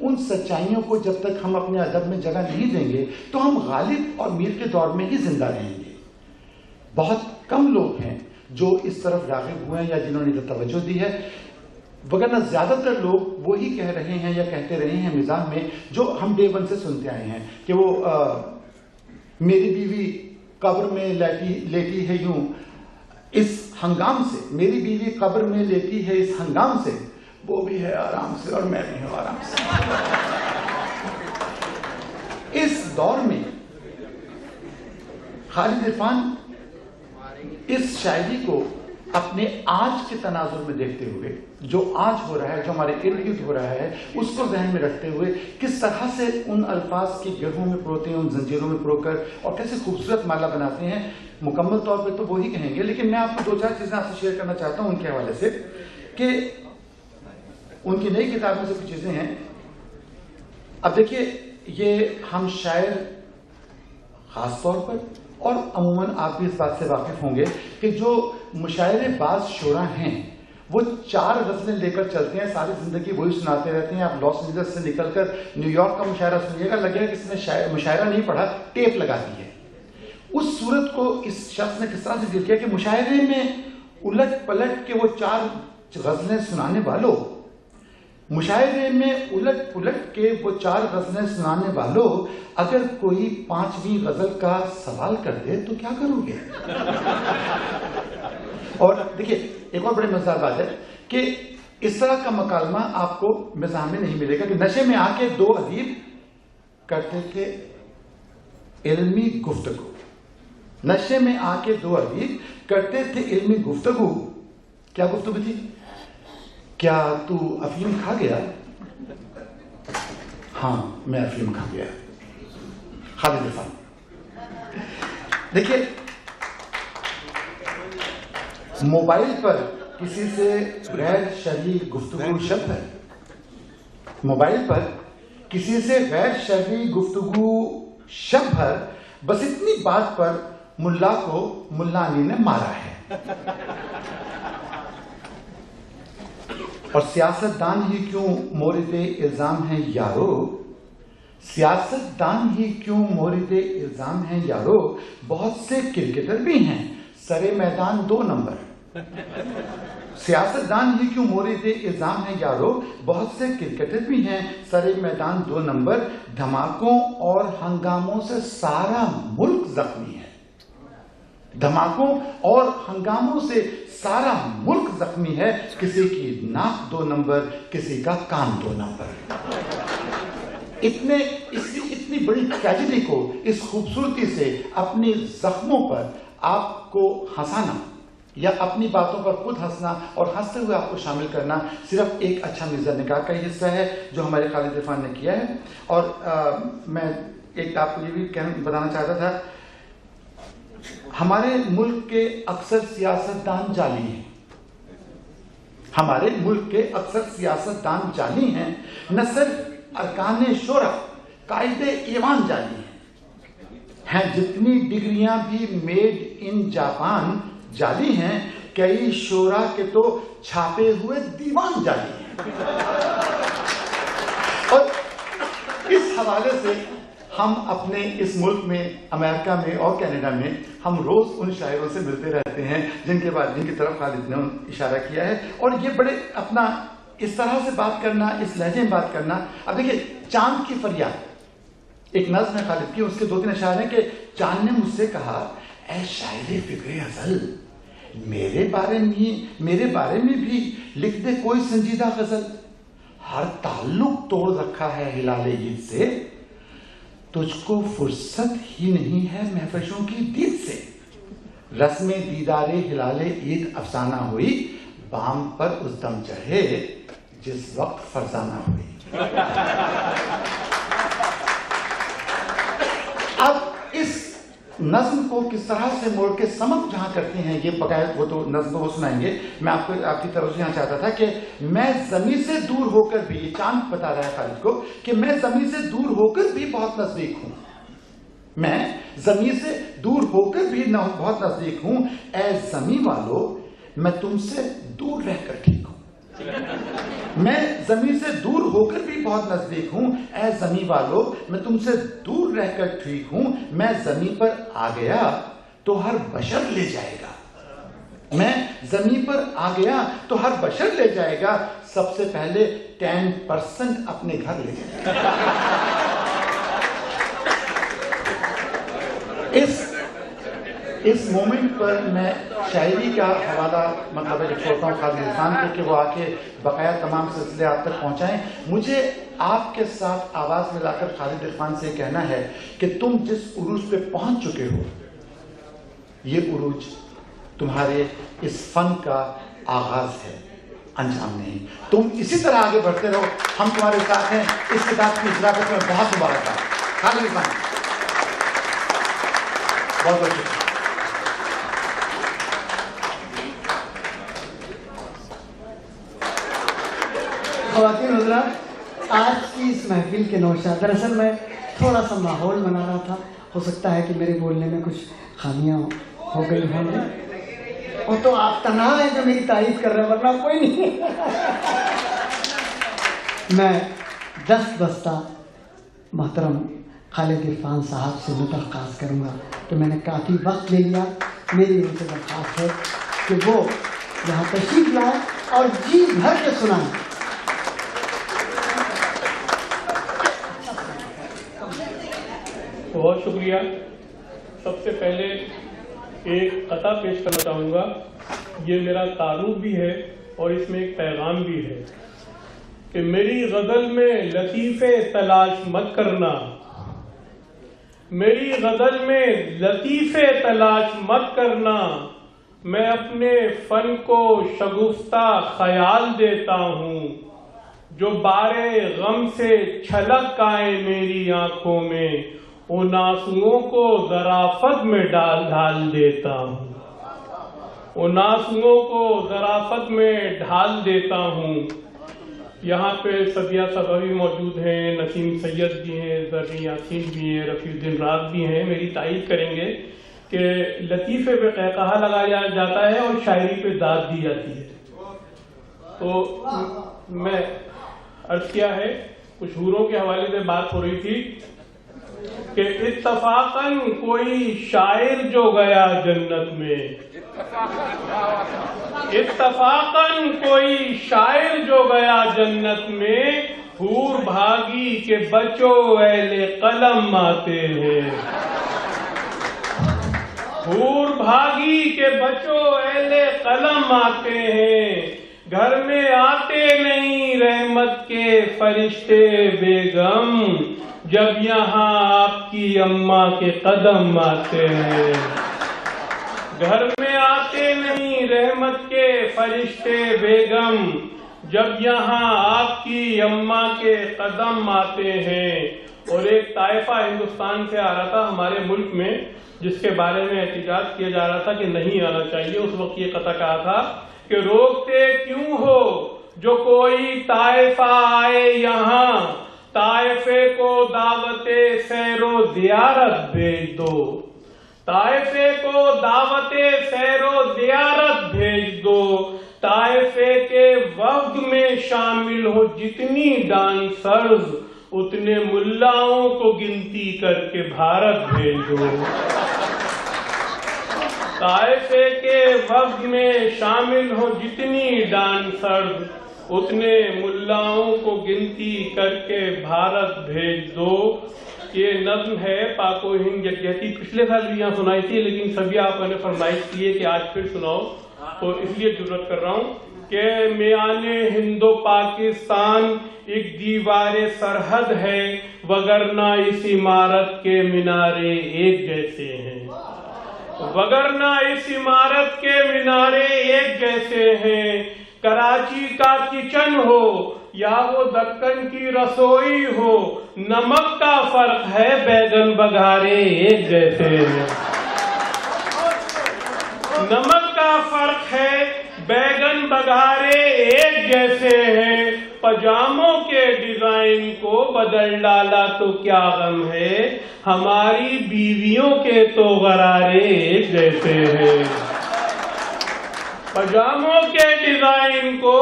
ان سچائیوں کو جب تک ہم اپنے ادب میں جگہ نہیں دیں گے تو ہم غالب اور میر کے دور میں ہی زندہ رہیں گے. بہت کم لوگ ہیں جو اس طرف راغب ہوئے ہیں یا جنہوں نے توجہ دی ہے، وگرنہ زیادہ تر لوگ وہی کہہ رہے ہیں یا کہتے رہے ہیں مزاح میں جو ہم ڈے ون سے سنتے آئے ہیں کہ وہ میری بیوی قبر میں لیٹی ہے یوں اس ہنگام سے، میری بیوی قبر میں لیٹی ہے اس ہنگام سے، وہ بھی ہے آرام سے اور میں بھی ہوں آرام سے. اس دور میں خالد عرفان اس شاعری کو اپنے آج کے تناظر میں دیکھتے ہوئے، جو آج ہو رہا ہے، جو ہمارے ارد گرد ہو رہا ہے، اس کو ذہن میں رکھتے ہوئے کس طرح سے ان الفاظ کی گرہوں میں پروتے ہیں، ان زنجیروں میں پرو کر، اور کیسے خوبصورت مالا بناتے ہیں. مکمل طور پہ تو وہی کہیں گے، لیکن میں آپ کو 2-4 چیزیں آپ سے شیئر کرنا چاہتا ہوں ان کے حوالے سے کہ ان کی نئی کتاب میں سے کچھ چیزیں ہیں. اب دیکھیے، یہ ہم شاعر خاص طور پر اور عموماً آپ بھی اس بات سے واقف ہوں گے کہ جو مشاعرے باز شعراء ہیں وہ 4 غزلیں لے کر چلتے ہیں، ساری زندگی وہی سناتے رہتے ہیں. آپ لاس اینجلس سے نکل کر نیو یارک کا مشاعرہ سنیے گا، لگے گا کسی نے مشاعرہ نہیں پڑھا، ٹیپ لگا دی ہے. اس صورت کو اس شخص نے کس طرح سے ذکر کیا کہ مشاعرے میں الٹ پلٹ کے وہ 4 غزلیں سنانے والوں، مشاعرے میں الٹ پلٹ کے وہ 4 غزلیں سنانے والوں، اگر کوئی 5ویں غزل کا سوال کر دے تو کیا کرو گے؟ اور دیکھیے، ایک اور بڑی مزیدار بات ہے کہ اس طرح کا مکالمہ آپ کو مزاح میں نہیں ملے گا کہ نشے میں آ کے 2 ادیب کرتے تھے علمی گفتگو. نشے میں آ کے 2 ادیب کرتے تھے علمی گفتگو. کیا گفتگو تھی؟ کیا تو افیم کھا گیا؟ ہاں، میں افیم کھا گیا. خالد عرفان. دیکھیے، موبائل پر کسی سے غیر شرعی گفتگو شب ہے. موبائل پر کسی سے غیر شرعی گفتگو شب بھر، بس اتنی بات پر ملا کو ملا علی نے مارا ہے. اور سیاست دان ہی کیوں مورد الزام ہیں یارو، سیاست دان ہی کیوں مورد الزام ہیں یارو، بہت سے کرکٹر بھی ہیں سرے میدان 2 نمبر. سیاست دان ہی کیوں مورد الزام ہیں یارو، بہت سے کرکٹر بھی ہیں سرے میدان 2 نمبر. دھماکوں اور ہنگاموں سے سارا ملک زخمی ہے. دھماکوں اور ہنگاموں سے سارا ملک زخمی ہے. کسی کی ناک 2 نمبر، کسی کا کان 2 نمبر. اتنی بڑی ٹریجڈی کو اس خوبصورتی سے اپنے زخموں پر آپ کو ہنسانا یا اپنی باتوں پر خود ہنسنا اور ہنستے ہوئے آپ کو شامل کرنا صرف ایک اچھا مرزا نگار کا ہی حصہ ہے جو ہمارے خالد عرفان نے کیا ہے. اور میں ایک آپ کو یہ بھی بتانا چاہتا تھا، ہمارے ملک کے اکثر سیاستدان جعلی ہیں. ہمارے ملک کے اکثر سیاستدان جعلی ہیں. نہ صرف ارکان شورا، قائد ایوان جعلی ہیں. جتنی ڈگریاں بھی میڈ ان جاپان جعلی ہیں، کئی شورا کے تو چھاپے ہوئے دیوان جعلی ہیں. اور اس حوالے سے ہم اپنے اس ملک میں، امریکہ میں اور کینیڈا میں ہم روز ان شاعروں سے ملتے رہتے ہیں جن کی طرف خالد نے اشارہ کیا ہے. اور یہ بڑے اپنا اس طرح سے بات کرنا، اس لہجے میں بات کرنا. اب دیکھیے، چاند کی فریاد ایک نظم ہے خالد کی، اس کے 2-3 اشعار ہیں کہ چاند نے مجھ سے کہا، اے شاعر فکر ازل، میرے بارے میں بھی لکھ دے کوئی سنجیدہ غزل. ہر تعلق توڑ رکھا ہے ہلال عید سے، تجھ کو فرصت ہی نہیں ہے مہوشوں کی دید سے. رسم دیدار ہلال عید افسانہ ہوئی، بام پر اس دم چڑھے جس وقت فرزانہ ہوئی. اب اس نظم کو کس طرح سے موڑ کے سمت جہاں کرتے ہیں، یہ بقایا وہ تو نظم وہ سنائیں گے. میں آپ کی طرف سے یہاں چاہتا تھا کہ میں زمین سے دور ہو کر بھی، یہ چاند بتا رہا ہے خالد کو کہ میں زمین سے دور ہو کر بھی بہت نزدیک ہوں. میں زمین سے دور ہو کر بھی بہت نزدیک ہوں. اے زمین والو، میں تم سے دور رہ کر ٹھیک ہوں. میں زمین سے دور ہو کر بھی بہت نزدیک ہوں. اے زمین والو میں تم سے دور رہ کر ٹھیک ہوں. میں زمین پر آ گیا تو ہر بشر لے جائے گا. میں زمین پر آ گیا تو ہر بشر لے جائے گا. سب سے پہلے 10% اپنے گھر لے جائے گا. اس مومنٹ پر میں شاعری کا حوالہ مطلب چھوڑتا ہوں خالد خان کو کہ وہ آ کے بقایا تمام سلسلے آپ تک پہنچائیں. مجھے آپ کے ساتھ آواز ملا کر خالد خان سے کہنا ہے کہ تم جس عروج پہ پہنچ چکے ہو یہ عروج تمہارے اس فن کا آغاز ہے، انجام نہیں. تم اسی طرح آگے بڑھتے رہو، ہم تمہارے ساتھ ہیں. اس کتاب کی اجراکت میں بہت مبارکباد. خالد خان بہت بہت شکریہ. خواتین حضرات، آج کی اس محفل کے نوشہ دراصل میں تھوڑا سا ماحول بنا رہا تھا. ہو سکتا ہے کہ میرے بولنے میں کچھ خامیاں ہو گئی ہوں گی، اور تو آپ تنہا ہیں جو میری تعریف کر رہے ہیں، ورنہ کوئی نہیں. میں دستہ محترم خالد عرفان صاحب سے درخواست کروں گا کہ میں نے کافی وقت لے لیا. میری ان سے درخواست ہے کہ وہ یہاں تشریف لائیں اور جی بھر کے سنائیں. بہت شکریہ. سب سے پہلے ایک قطعہ پیش کرنا چاہوں گا. یہ میرا تعارف بھی ہے اور اس میں ایک پیغام بھی ہے کہ میری غزل میں لطیفے تلاش مت کرنا، میری غزل میں لطیفے تلاش مت کرنا. میں اپنے فن کو شگفتہ خیال دیتا ہوں، جو بارے غم سے چھلک آئے میری آنکھوں میں ان آنسوؤں کو ظرافت میں ڈال دیتا ہوں، ان آنسوؤں کو ظرافت میں ڈھال دیتا ہوں. یہاں پہ سدیہ صفوی موجود ہیں، نسیم سید بھی ہیں، زرین یاسین بھی ہیں، رفیع الدین راز بھی ہیں. میری تائید کریں گے کہ لطیفے پہ قہقہا لگایا جاتا ہے اور شاعری پہ داد دی جاتی ہے. تو میں عرض کیا ہے، کچھ حوروں کے حوالے سے بات ہو رہی تھی کہ اتفاقاً کوئی شاعر جو گیا جنت میں، اتفاقاً کوئی شاعر جو گیا جنت میں، حور بھاگی کے بچو اہل قلم آتے ہیں، حور بھاگی کے بچو اہل قلم آتے ہیں. گھر میں آتے نہیں رحمت کے فرشتے بیگم، جب یہاں آپ کی اماں کے قدم آتے ہیں. گھر میں آتے نہیں رحمت کے فرشتے بیگم، جب یہاں آپ کی اماں کے قدم آتے ہیں. اور ایک طائفہ ہندوستان سے آ رہا تھا ہمارے ملک میں، جس کے بارے میں احتجاج کیا جا رہا تھا کہ نہیں آنا چاہیے. اس وقت یہ قطعہ کہا تھا کہ روکتے کیوں ہو جو کوئی طائفہ آئے یہاں، طائفے کو دعوت سیر و زیارت بھیج دو، طائفے کو دعوت سیر و زیارت بھیج دو. طائفے کے وفد میں شامل ہو جتنی ڈانسرز، اتنے ملاؤں کو گنتی کر کے بھارت بھیجو. طائفے کے وفد میں شامل ہو جتنی ڈانسرز، اتنے ملاؤں کو گنتی کر کے بھارت بھیج دو. یہ نظم ہے پاک و ہند یکجہتی. پچھلے سال بھی یہاں سنائی تھی، لیکن سبھی آپ نے فرمائش کی ہے کہ آج پھر سناؤ، تو اس لیے جرأت کر رہا ہوں کہ میان ہند و پاکستان ایک دیوار سرحد ہے، وگرنہ اس عمارت کے مینارے ایک جیسے ہیں، وگرنہ اس عمارت کے مینارے ایک جیسے ہیں. کراچی کا کچن ہو یا وہ دکن کی رسوئی ہو، نمک کا فرق ہے، بیگن بگھارے ایک جیسے ہیں. نمک کا فرق ہے، بیگن بگھارے ایک جیسے ہیں. پجاموں کے ڈیزائن کو بدل ڈالا تو کیا غم ہے، ہماری بیویوں کے تو غرارے ایک جیسے ہیں. پجاموں کے ڈیزائن کو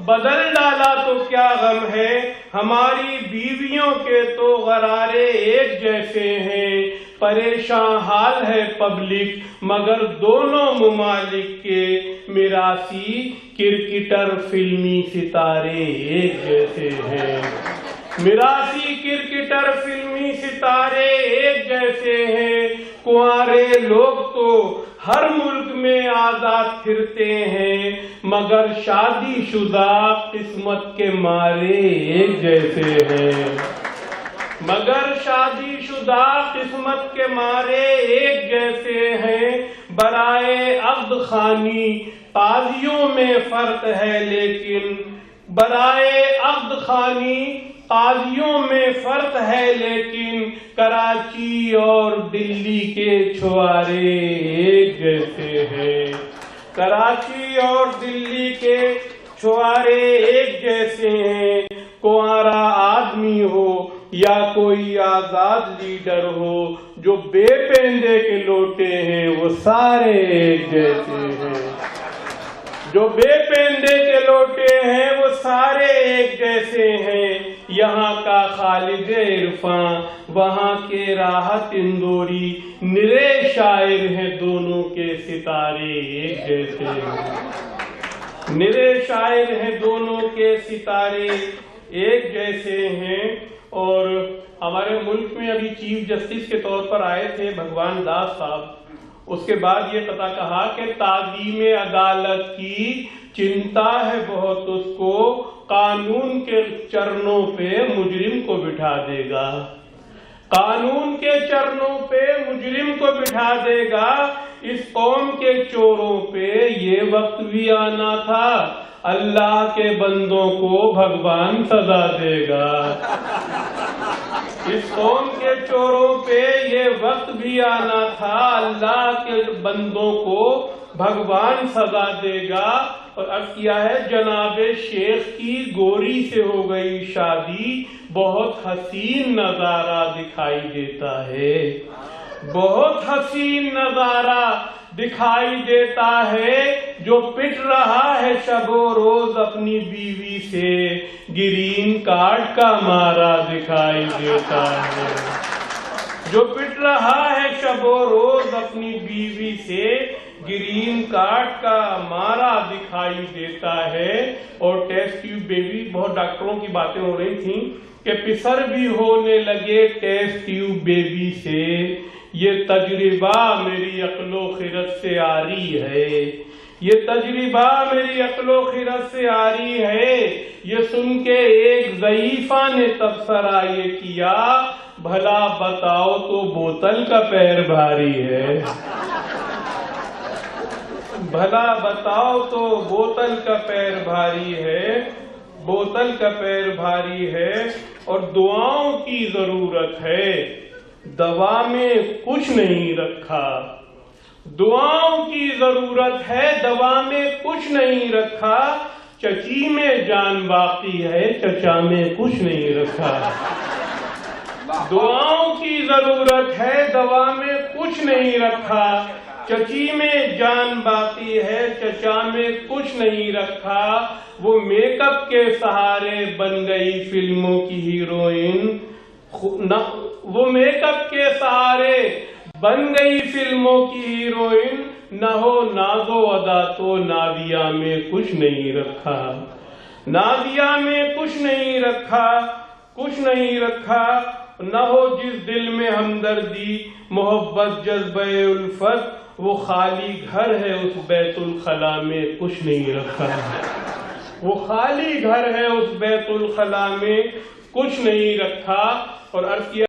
بدل ڈالا تو کیا غم ہے، ہماری بیویوں کے تو غرارے ایک جیسے ہیں، پریشان حال ہے پبلک مگر دونوں ممالک کے، میراثی کرکٹر فلمی ستارے ایک جیسے ہیں، میراثی کرکٹر فلمی ستارے ایک جیسے ہیں، کنوارے لوگ تو ہر ملک میں آزاد پھرتے ہیں مگر شادی شدہ قسمت کے مارے ایک جیسے ہیں، مگر شادی شدہ قسمت کے مارے ایک جیسے ہیں، برائے عقد خوانی قاضیوں میں فرق ہے لیکن، برائے عقد خوانی قاضیوں میں فرق ہے لیکن، کراچی اور دلی کے چھوارے ایک جیسے ہیں، کراچی اور دلی کے چھوارے ایک جیسے ہیں، کنوارا آدمی ہو یا کوئی آزاد لیڈر ہو، جو بے پیندے کے لوٹے ہیں وہ سارے ایک جیسے ہیں، جو بے پیندے کے لوٹے ہیں وہ سارے ایک جیسے ہیں، یہاں کا خالد عرفاں وہاں کے راحت اندوری، نرے شاعر ہیں دونوں کے ستارے ایک جیسے ہیں، نرے شاعر ہیں دونوں کے ستارے ایک جیسے ہیں۔ اور ہمارے ملک میں ابھی چیف جسٹس کے طور پر آئے تھے بھگوان داس صاحب، اس کے بعد یہ قطع کہا کہ تعظیم عدالت کی چنتا ہے بہت اس کو، قانون کے چرنوں پہ مجرم کو بٹھا دے گا، قانون کے چرنوں پہ مجرم کو بٹھا دے گا، اس قوم کے چوروں پہ یہ وقت بھی آنا تھا، اللہ کے بندوں کو بھگوان سزا دے گا، اس قوم کے چوروں پہ یہ وقت بھی آنا تھا، اللہ کے بندوں کو بھگوان سزا دے گا۔ اور عرض کیا ہے جناب شیخ کی گوری سے ہو گئی شادی، بہت حسین نظارہ دکھائی دیتا ہے، بہت حسین نظارہ دکھائی دیتا ہے، جو پٹ رہا ہے شب و روز اپنی بیوی سے، گرین کارڈ کا مارا دکھائی دیتا ہے، جو پٹ رہا ہے شب و روز اپنی بیوی سے، گرین کارڈ کا مارا دکھائی دیتا ہے۔ اور ٹیسٹ ٹیوب بیبی، بہت ڈاکٹروں کی باتیں ہو رہی تھیں کہ پسر بھی ہونے لگے ٹیسٹ ٹیوب بیبی سے، یہ تجربہ میری عقل و خرد سے آری ہے، یہ تجربہ میری عقل و خرد سے آری ہے، یہ سن کے ایک ضعیفہ نے تبصرہ یہ کیا، بھلا بتاؤ تو بوتل کا پیر بھاری ہے، بھلا بتاؤ تو بوتل کا پیر بھاری ہے، بوتل کا پیر بھاری ہے۔ اور دعاؤں کی ضرورت ہے، دوا میں کچھ نہیں رکھا، دعاؤں کی ضرورت ہے، دوا میں کچھ نہیں رکھا، چچی میں جان باقی ہے، چچا میں کچھ نہیں رکھا، دعاؤں کی ضرورت ہے، دوا میں کچھ نہیں رکھا، چچی میں جان باقی ہے، چچا میں کچھ نہیں رکھا، وہ میک اپ کے سہارے بن گئی فلموں کی ہیروئن، وہ میک اپ کے سہارے بن گئی فلموں کی ہیروئن، نہ ہو ناز و ادا تو نادیہ میں کچھ نہیں رکھا، نادیہ میں کچھ نہیں رکھا، کچھ نہیں رکھا، نہ ہو جس دل میں ہمدردی محبت جذبہ الفت، وہ خالی گھر ہے اس بیت الخلا میں کچھ نہیں رکھا، وہ خالی گھر ہے اس بیت الخلا میں کچھ نہیں رکھا۔ اور عرض کیا